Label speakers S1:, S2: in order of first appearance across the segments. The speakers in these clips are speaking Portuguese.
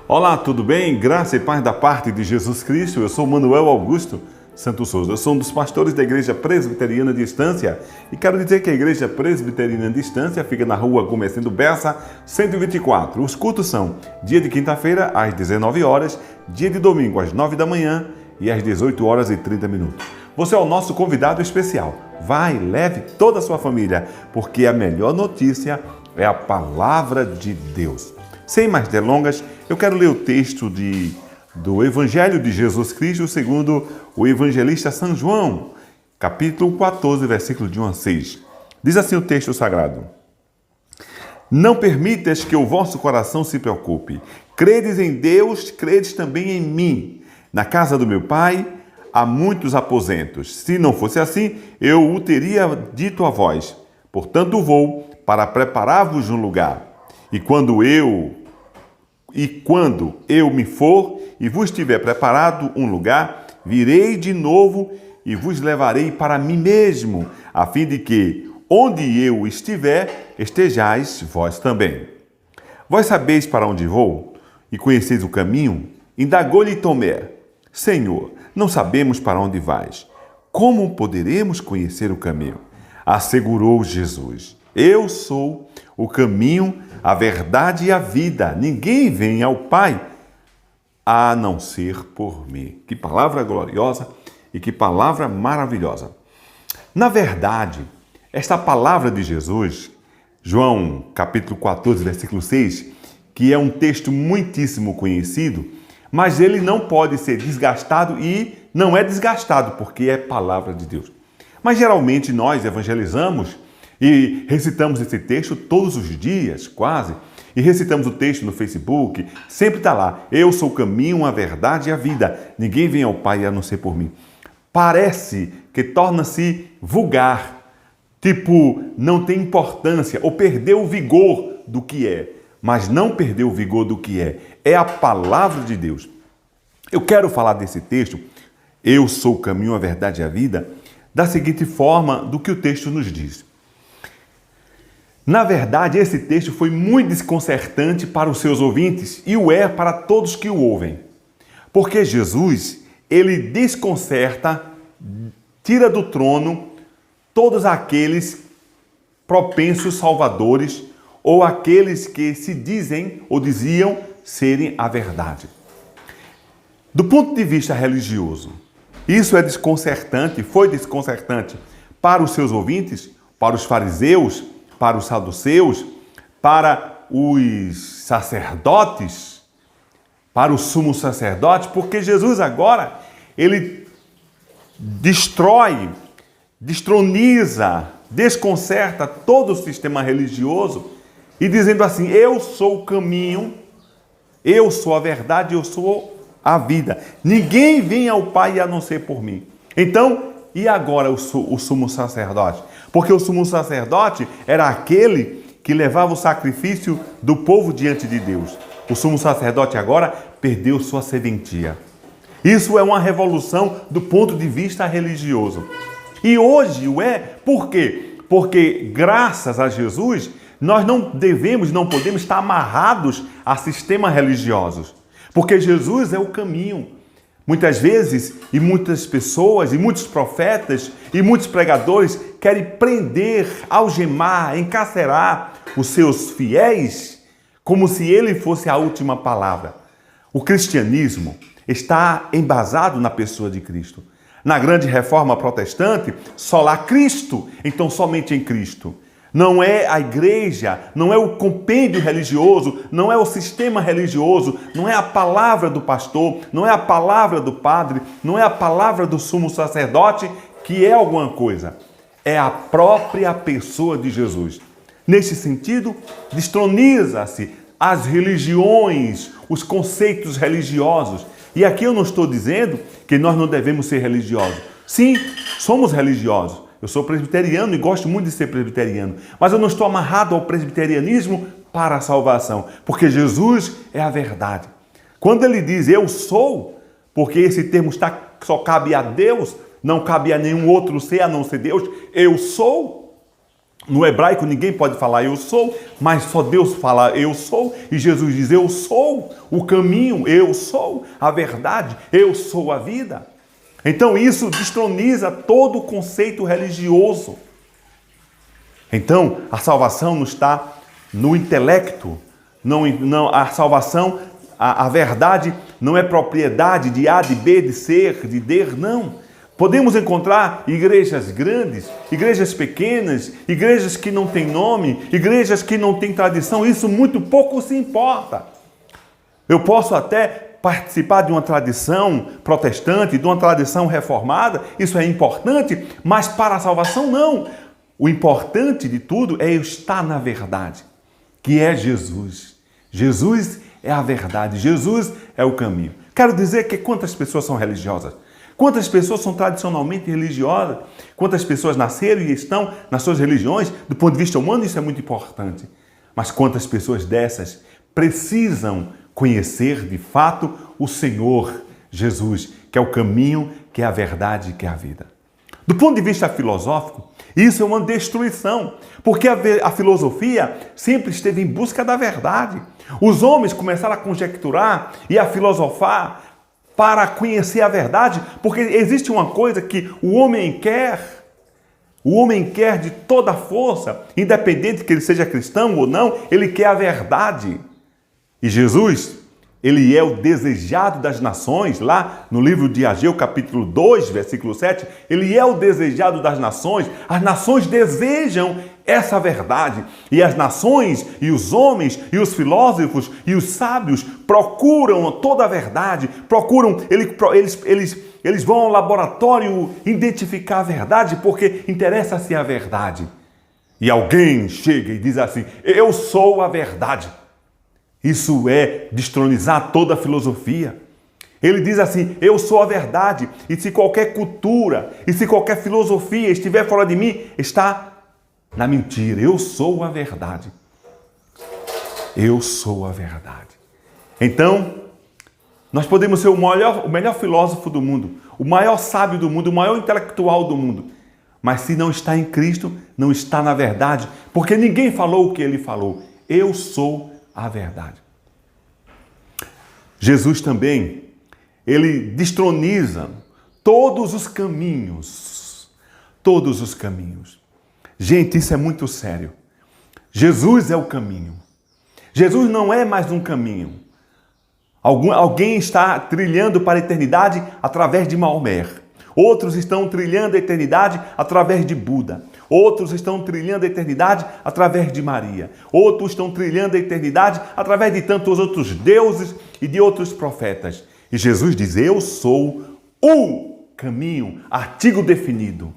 S1: Olá, tudo bem? Graça e paz da parte de Jesus Cristo. Eu sou Manuel Augusto Santos Souza. Eu sou um dos pastores da Igreja Presbiteriana de Estância e quero dizer que a Igreja Presbiteriana de Estância fica na rua Comecendo Bessa, 124. Os cultos são dia de quinta-feira às 19 horas, dia de domingo às 9 da manhã e às 18 horas e 30 minutos. Você é o nosso convidado especial. Vai, leve toda a sua família, porque a melhor notícia é a palavra de Deus. Sem mais delongas, eu quero ler o texto do Evangelho de Jesus Cristo segundo o evangelista São João, capítulo 14, versículo de 1 a 6. Diz assim o texto sagrado: Não permitas que o vosso coração se preocupe. Credes em Deus, credes também em mim. Na casa do meu Pai há muitos aposentos. Se não fosse assim, eu o teria dito a vós. Portanto, vou para preparar-vos um lugar. E quando eu me for e vos tiver preparado um lugar, virei de novo e vos levarei para mim mesmo, a fim de que, onde eu estiver, estejais vós também. Vós sabeis para onde vou e conheceis o caminho? Indagou-lhe Tomé: Senhor, não sabemos para onde vais. Como poderemos conhecer o caminho? Assegurou Jesus: Eu sou o caminho, a verdade e a vida. Ninguém vem ao Pai a não ser por mim. Que palavra gloriosa e que palavra maravilhosa. Na verdade, esta palavra de Jesus, João capítulo 14, versículo 6, que é um texto muitíssimo conhecido, mas ele não pode ser desgastado e não é desgastado porque é palavra de Deus. Mas geralmente nós evangelizamos e recitamos esse texto todos os dias, quase, e recitamos o texto no Facebook, sempre está lá: Eu sou o caminho, a verdade e a vida. Ninguém vem ao Pai a não ser por mim. Parece que torna-se vulgar, tipo, não tem importância, ou perdeu o vigor do que é. Mas não perdeu o vigor do que é a palavra de Deus. Eu quero falar desse texto, Eu sou o caminho, a verdade e a vida, da seguinte forma do que o texto nos diz. Na verdade, esse texto foi muito desconcertante para os seus ouvintes e o é para todos que o ouvem. Porque Jesus, ele desconcerta, tira do trono todos aqueles propensos salvadores ou aqueles que se dizem ou diziam serem a verdade. Do ponto de vista religioso, isso é desconcertante, foi desconcertante para os seus ouvintes, para os fariseus, para os saduceus, para os sacerdotes, para o sumo sacerdote, porque Jesus agora, ele destroniza, desconcerta todo o sistema religioso e dizendo assim: Eu sou o caminho, eu sou a verdade, eu sou a vida. Ninguém vem ao Pai a não ser por mim. Então, e agora o sumo sacerdote? Porque o sumo sacerdote era aquele que levava o sacrifício do povo diante de Deus. O sumo sacerdote agora perdeu sua serventia. Isso é uma revolução do ponto de vista religioso. E hoje o é, por quê? Porque graças a Jesus, nós não podemos estar amarrados a sistemas religiosos. Porque Jesus é o caminho. Muitas vezes, e muitas pessoas, e muitos profetas, e muitos pregadores querem prender, algemar, encarcerar os seus fiéis como se ele fosse a última palavra. O cristianismo está embasado na pessoa de Cristo. Na grande reforma protestante, sola Cristo, então somente em Cristo. Não é a igreja, não é o compêndio religioso, não é o sistema religioso, não é a palavra do pastor, não é a palavra do padre, não é a palavra do sumo sacerdote que é alguma coisa. É a própria pessoa de Jesus. Nesse sentido, destroniza-se as religiões, os conceitos religiosos. E aqui eu não estou dizendo que nós não devemos ser religiosos. Sim, somos religiosos. Eu sou presbiteriano e gosto muito de ser presbiteriano, mas eu não estou amarrado ao presbiterianismo para a salvação, porque Jesus é a verdade. Quando ele diz eu sou, porque esse termo só cabe a Deus, não cabe a nenhum outro ser a não ser Deus, eu sou. No hebraico ninguém pode falar eu sou, mas só Deus fala eu sou, e Jesus diz eu sou o caminho, eu sou a verdade, eu sou a vida. Então isso destroniza todo o conceito religioso. Então a salvação não está no intelecto, não a salvação, a verdade não é propriedade de A, de B, de ser, de der, não. Podemos encontrar igrejas grandes, igrejas pequenas, igrejas que não têm nome, igrejas que não têm tradição, isso muito pouco se importa. Eu posso até participar de uma tradição protestante, de uma tradição reformada, isso é importante, mas para a salvação não. O importante de tudo é eu estar na verdade, que é Jesus. Jesus é a verdade, Jesus é o caminho. Quero dizer que quantas pessoas são religiosas? Quantas pessoas são tradicionalmente religiosas? Quantas pessoas nasceram e estão nas suas religiões? Do ponto de vista humano, isso é muito importante. Mas quantas pessoas dessas precisam conhecer de fato o Senhor Jesus, que é o caminho, que é a verdade, que é a vida? Do ponto de vista filosófico, isso é uma destruição, porque a filosofia sempre esteve em busca da verdade. Os homens começaram a conjecturar e a filosofar para conhecer a verdade, porque existe uma coisa que o homem quer de toda força, independente que ele seja cristão ou não, ele quer a verdade. E Jesus, ele é o desejado das nações, lá no livro de Ageu, capítulo 2, versículo 7, ele é o desejado das nações, as nações desejam essa verdade, e as nações, e os homens, e os filósofos, e os sábios procuram toda a verdade, eles vão ao laboratório identificar a verdade, porque interessa-se a verdade. E alguém chega e diz assim, eu sou a verdade. Isso é destronizar toda a filosofia. Ele diz assim, eu sou a verdade, e se qualquer cultura, e se qualquer filosofia estiver fora de mim, está na mentira. Eu sou a verdade. Eu sou a verdade. Então, nós podemos ser o melhor filósofo do mundo, o maior sábio do mundo, o maior intelectual do mundo. Mas se não está em Cristo, não está na verdade, porque ninguém falou o que ele falou. Eu sou a verdade. Jesus também, ele destroniza todos os caminhos. Todos os caminhos. Gente, isso é muito sério. Jesus é o caminho. Jesus não é mais um caminho. Alguém está trilhando para a eternidade através de Maomé. Outros estão trilhando a eternidade através de Buda. Outros estão trilhando a eternidade através de Maria. Outros estão trilhando a eternidade através de tantos outros deuses e de outros profetas. E Jesus diz, eu sou o caminho, artigo definido.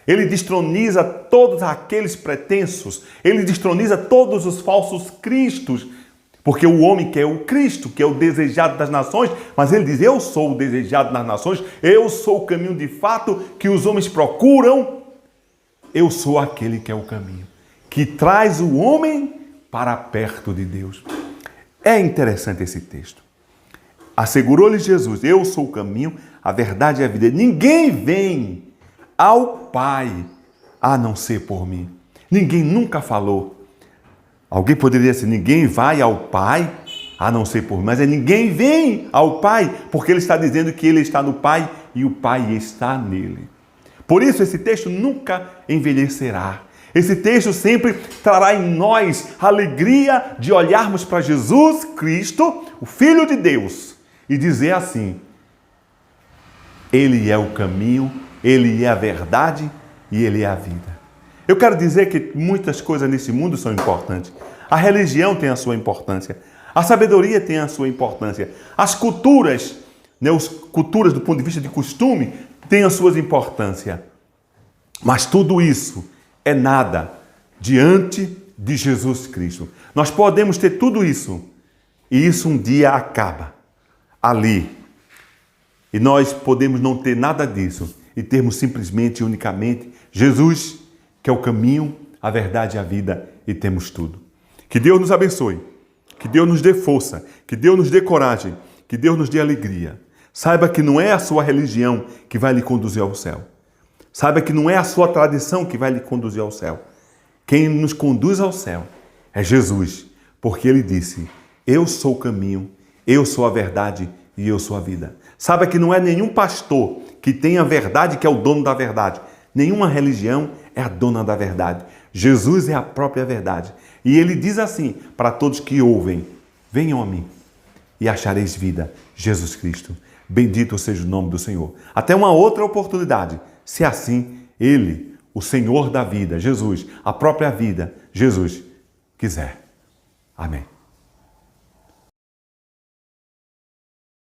S1: Ele destroniza todos aqueles pretensos, ele destroniza todos os falsos cristos, porque o homem quer o Cristo, que é o desejado das nações, mas ele diz, eu sou o desejado das nações, eu sou o caminho de fato que os homens procuram, eu sou aquele que é o caminho, que traz o homem para perto de Deus. É interessante esse texto. Assegurou-lhe Jesus, eu sou o caminho, a verdade e a vida. Ninguém vem ao Pai a não ser por mim. Ninguém nunca falou. Alguém poderia dizer, ninguém vai ao Pai a não ser por mim. Mas ninguém vem ao Pai, porque ele está dizendo que ele está no Pai e o Pai está nele. Por isso esse texto nunca envelhecerá. Esse texto sempre trará em nós a alegria de olharmos para Jesus Cristo, o Filho de Deus, e dizer assim, Ele é o caminho, Ele é a verdade e Ele é a vida. Eu quero dizer que muitas coisas nesse mundo são importantes. A religião tem a sua importância. A sabedoria tem a sua importância. As culturas, culturas do ponto de vista de costume, têm as suas importâncias. Mas tudo isso é nada diante de Jesus Cristo. Nós podemos ter tudo isso e isso um dia acaba ali. E nós podemos não ter nada disso e termos simplesmente e unicamente Jesus, que é o caminho, a verdade e a vida, e temos tudo. Que Deus nos abençoe, que Deus nos dê força, que Deus nos dê coragem, que Deus nos dê alegria. Saiba que não é a sua religião que vai lhe conduzir ao céu. Saiba que não é a sua tradição que vai lhe conduzir ao céu. Quem nos conduz ao céu é Jesus, porque ele disse: eu sou o caminho, eu sou a verdade e eu sou a vida. Saiba que não é nenhum pastor que tem a verdade que é o dono da verdade. Nenhuma religião é a dona da verdade. Jesus é a própria verdade. E ele diz assim para todos que ouvem: venham a mim e achareis vida. Jesus Cristo. Bendito seja o nome do Senhor. Até uma outra oportunidade, se assim ele, o Senhor da vida, Jesus, a própria vida, Jesus, quiser. Amém.